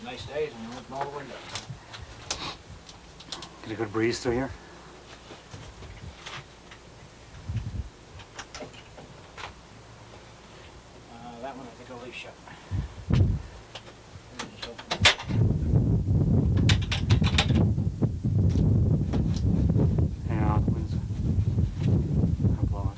Nice days and you open all the windows. Get a good breeze through here. That one I think I'll leave shut. Yeah, the wind's gonna blow it.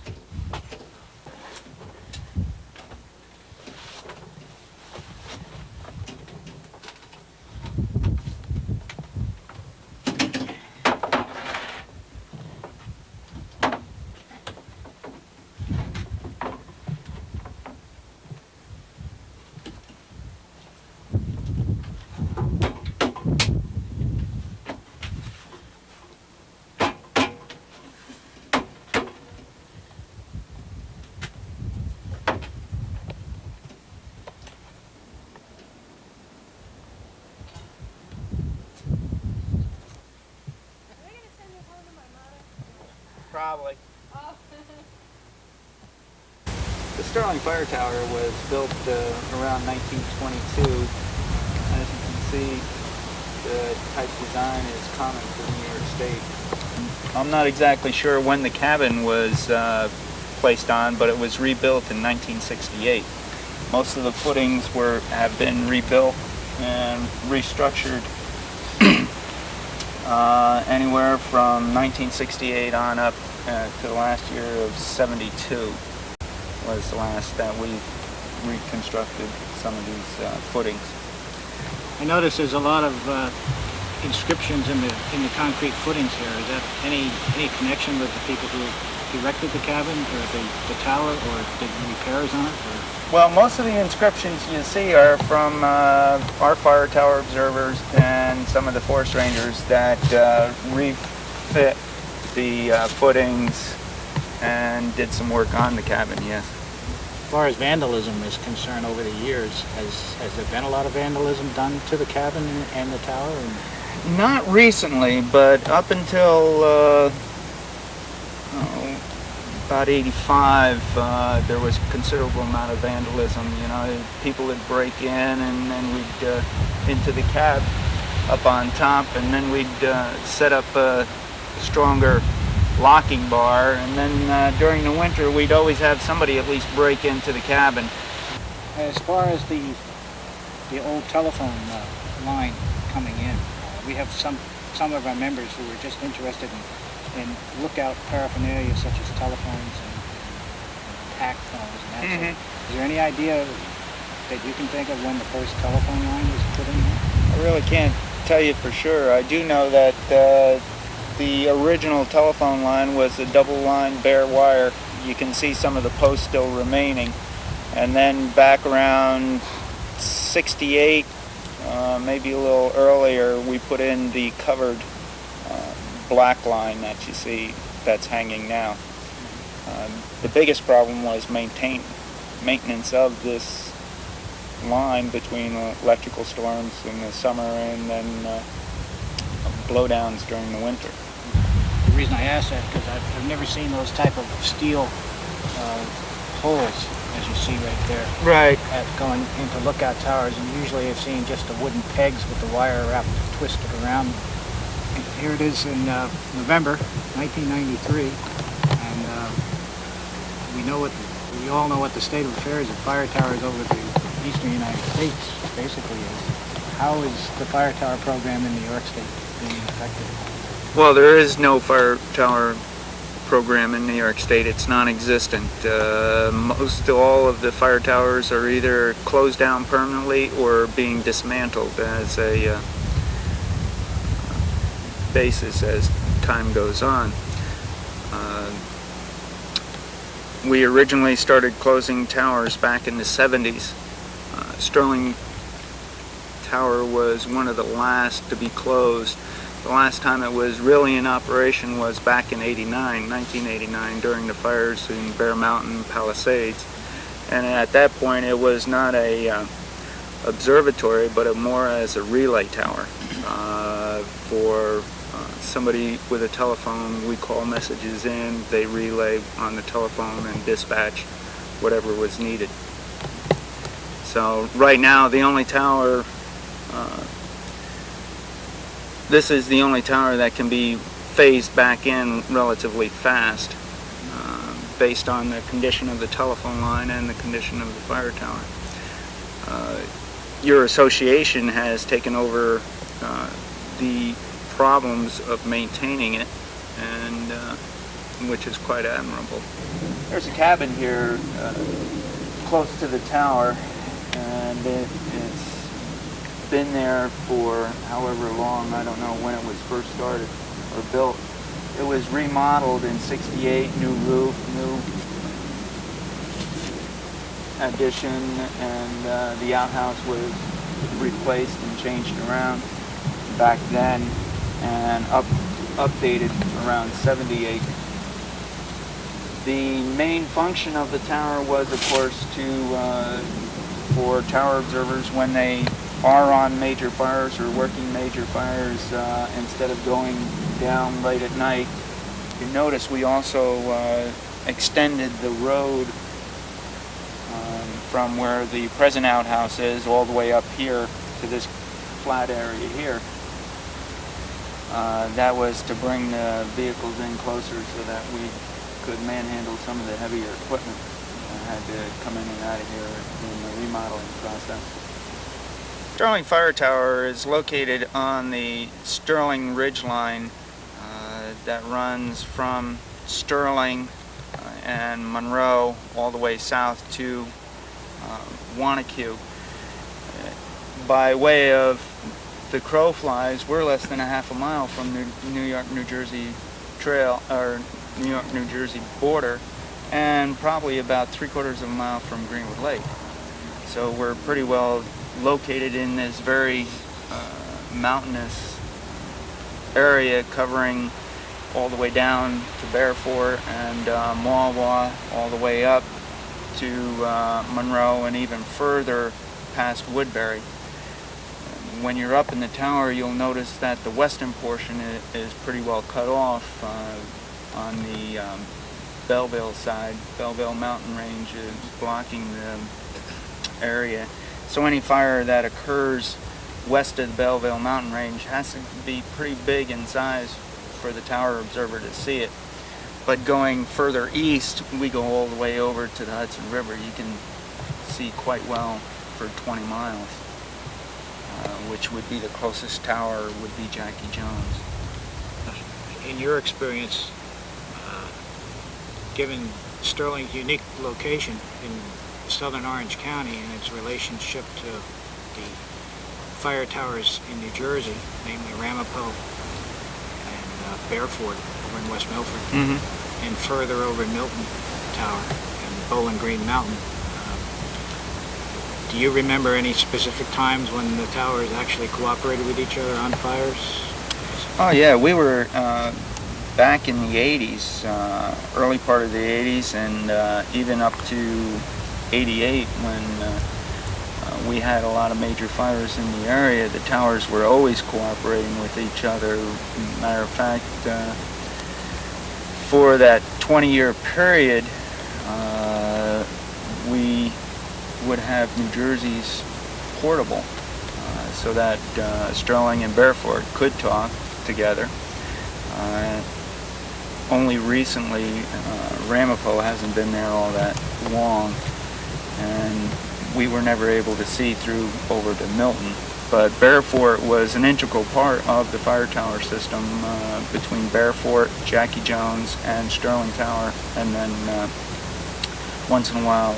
Probably. Oh. The Sterling Fire Tower was built around 1922. As you can see, the type design is common for New York State. I'm not exactly sure when the cabin was placed on, but it was rebuilt in 1968. Most of the footings have been rebuilt and restructured anywhere from 1968 on up to the last year of 72 was the last that we reconstructed some of these footings. I notice there's a lot of inscriptions in the concrete footings here. Is that any connection with the people who erected the cabin or the tower or did repairs on it? Or? Well, most of the inscriptions you see are from our fire tower observers and some of the forest rangers that refit the footings and did some work on the cabin, yes. As far as vandalism is concerned over the years, has there been a lot of vandalism done to the cabin and the tower? And not recently, but up until about 85, there was a considerable amount of vandalism. You know, people would break in and then we'd into the cab up on top, and then we'd set up a stronger locking bar, and then during the winter we'd always have somebody at least break into the cabin. as far as the old telephone line coming in, we have some of our members who are just interested in lookout paraphernalia such as telephones and pack phones and that sort of. Is there any idea that you can think of when the first telephone line was put in there? I really can't tell you for sure. I do know that the original telephone line was a double line bare wire. You can see some of the posts still remaining. And then back around 68, maybe a little earlier, we put in the covered black line that you see that's hanging now. The biggest problem was maintenance of this line between electrical storms in the summer and then blowdowns during the winter. The reason I ask that is because I've never seen those type of steel holes as you see right there. Right. Going into lookout towers, and usually I've seen just the wooden pegs with the wire wrapped twisted around. Here it is in November 1993, and we all know what the state of affairs of fire towers over the eastern United States basically is. How is the fire tower program in New York State being affected? Well, there is no fire tower program in New York State. It's non-existent. Most all of the fire towers are either closed down permanently or being dismantled as a basis as time goes on. We originally started closing towers back in the 70s. Sterling Tower was one of the last to be closed. The last time it was really in operation was back in 1989, during the fires in Bear Mountain Palisades. And at that point it was not a observatory, but more as a relay tower. For somebody with a telephone, we call messages in, they relay on the telephone and dispatch whatever was needed. So right now the only tower this is the only tower that can be phased back in relatively fast, based on the condition of the telephone line and the condition of the fire tower. Your association has taken over the problems of maintaining it, and which is quite admirable. There's a cabin here close to the tower, and it's been there for however long. I don't know when it was first started or built. It was remodeled in '68, new roof, new addition, and the outhouse was replaced and changed around back then, and updated around '78. The main function of the tower was, of course, for tower observers when they are on major fires or working major fires, instead of going down late at night. You notice we also extended the road from where the present outhouse is all the way up here to this flat area here. That was to bring the vehicles in closer so that we could manhandle some of the heavier equipment that had to come in and out of here in the remodeling process. Sterling Fire Tower is located on the Sterling Ridge Line that runs from Sterling and Monroe all the way south to Wanacue. By way of the crow flies, we're less than a half a mile from the New York-New Jersey trail, or New York-New Jersey border, and probably about 3/4 of a mile from Greenwood Lake. So we're pretty well located in this very mountainous area, covering all the way down to Bearfort and Mawa, all the way up to Monroe, and even further past Woodbury. When you're up in the tower, you'll notice that the western portion is pretty well cut off on the Belleville side. Belleville mountain range is blocking the area. So any fire that occurs west of the Belleville mountain range has to be pretty big in size for the tower observer to see it. But going further east, we go all the way over to the Hudson River. You can see quite well for 20 miles, which would be the closest tower would be Jackie Jones. In your experience, given Sterling's unique location in southern Orange County and its relationship to the fire towers in New Jersey, namely Ramapo and Bearfort over in West Milford, and further over Milton Tower and Bowling Green Mountain, do you remember any specific times when the towers actually cooperated with each other on fires? Oh yeah, we were back in the 80s, early part of the 80s, and even up to 88 when we had a lot of major fires in the area. The towers were always cooperating with each other. Matter of fact, for that 20-year period, we would have New Jersey's portable, so that Sterling and Bearfort could talk together. Only recently, Ramapo hasn't been there all that long, and we were never able to see through over to Milton. But Bearfort was an integral part of the fire tower system between Bearfort, Jackie Jones, and Sterling Tower, and then once in a while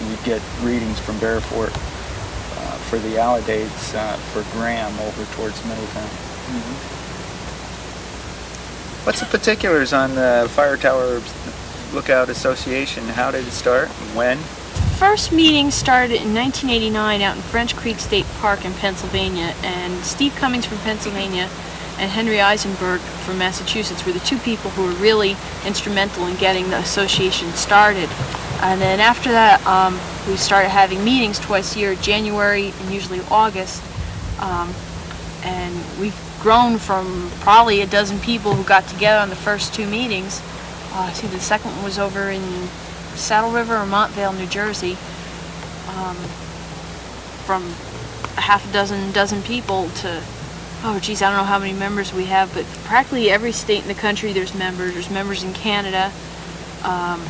we'd get readings from Bearfort for the alley dates for Graham over towards Middletown. What's the particulars on the Fire Tower Lookout Association? How did it start? When? First meeting started in 1989 out in French Creek State Park in Pennsylvania, and Steve Cummings from Pennsylvania and Henry Eisenberg from Massachusetts were the two people who were really instrumental in getting the association started. And then after that, we started having meetings twice a year, January and usually August, and we've grown from probably a dozen people who got together on the first two meetings. I think the second one was over in Saddle River or Montvale, New Jersey, from a half a dozen people to oh geez, I don't know how many members we have, but practically every state in the country there's members. There's members in Canada. And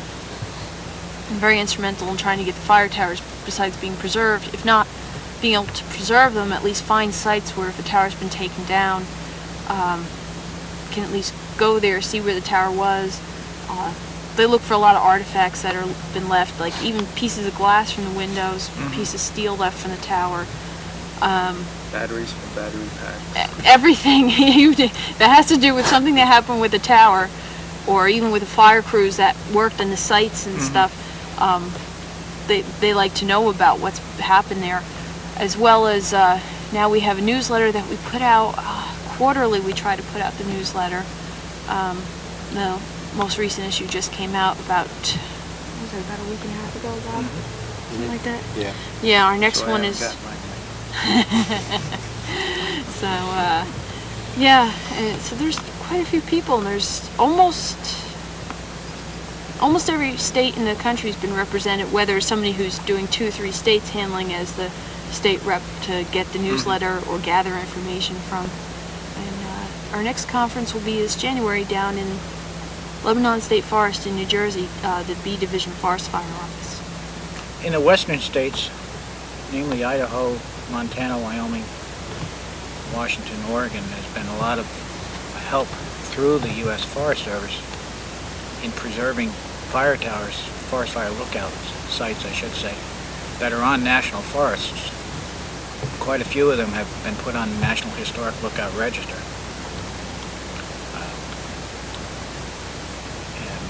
very instrumental in trying to get the fire towers, besides being preserved, if not being able to preserve them, at least find sites where if a tower's been taken down, can at least go there, see where the tower was. They look for a lot of artifacts that are been left, like even pieces of glass from the windows, pieces of steel left from the tower. Batteries from battery packs. Everything that has to do with something that happened with the tower, or even with the fire crews that worked in the sites and stuff. They like to know about what's happened there, as well as now we have a newsletter that we put out quarterly. We try to put out the newsletter. The most recent issue just came out about, what was it, about a week and a half ago, Bob? Something like that? Yeah. Yeah, our next So I one haven't is... got mine. So, yeah, so there's quite a few people, and there's almost every state in the country's been represented, whether it's somebody who's doing 2 or 3 states handling as the state rep to get the newsletter or gather information from. And our next conference will be this January down in Lebanon State Forest in New Jersey, the B Division Forest Fire Office. In the western states, namely Idaho, Montana, Wyoming, Washington, Oregon, there's been a lot of help through the U.S. Forest Service in preserving fire towers, forest fire lookout sites, I should say, that are on national forests. Quite a few of them have been put on the National Historic Lookout Register.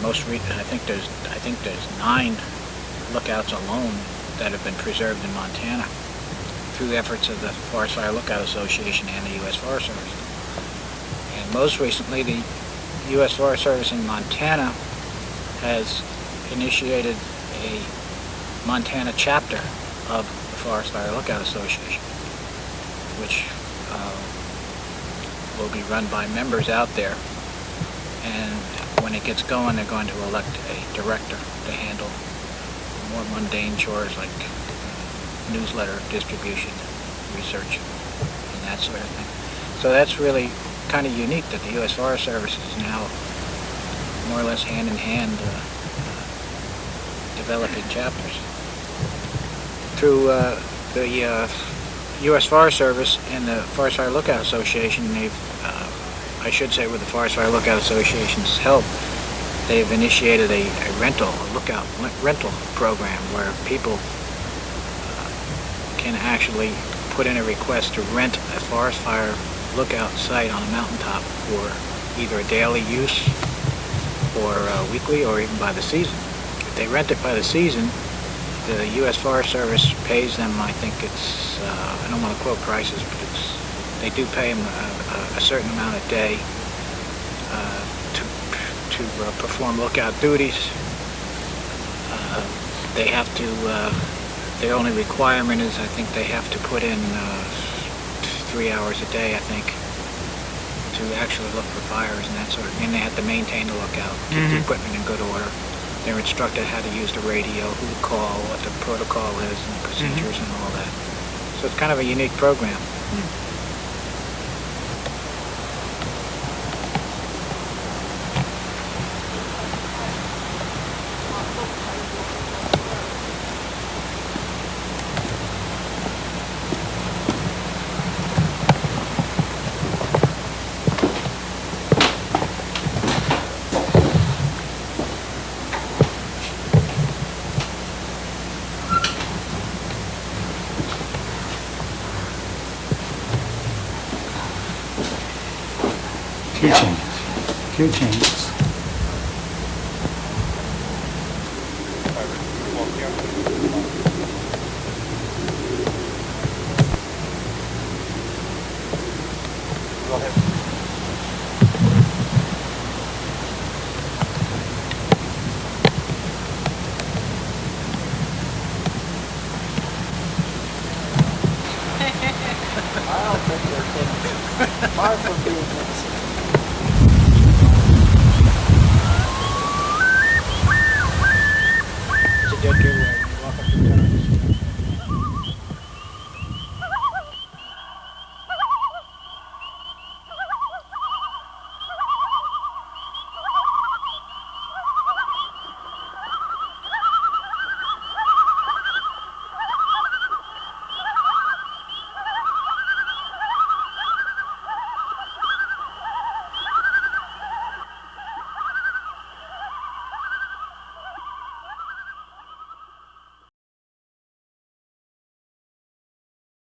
And I think there's 9 lookouts alone that have been preserved in Montana through the efforts of the Forest Fire Lookout Association and the U.S. Forest Service. And most recently, the U.S. Forest Service in Montana has initiated a Montana chapter of the Forest Fire Lookout Association, which will be run by members out there. And when it gets going, they're going to elect a director to handle more mundane chores like newsletter distribution, research, and that sort of thing. So that's really kind of unique that the U.S. Forest Service is now more or less hand in hand developing chapters. Through the U.S. Forest Service and the Forest Fire Lookout Association, they've, I should say with the Forest Fire Lookout Association's help, they've initiated a lookout rental program where people can actually put in a request to rent a forest fire lookout site on a mountaintop for either a daily use or weekly or even by the season. If they rent it by the season, the U.S. Forest Service pays them, I think it's, I don't want to quote prices, but they do pay them a certain amount a day to perform lookout duties. They have to, their only requirement is I think they have to put in 3 hours a day, I think, to actually look for fires and that sort of thing. And they have to maintain the lookout, keep the equipment in good order. They're instructed how to use the radio, who to call, what the protocol is, and the procedures and all that. So it's kind of a unique program. Few changes. I don't think they're kidding. Far from being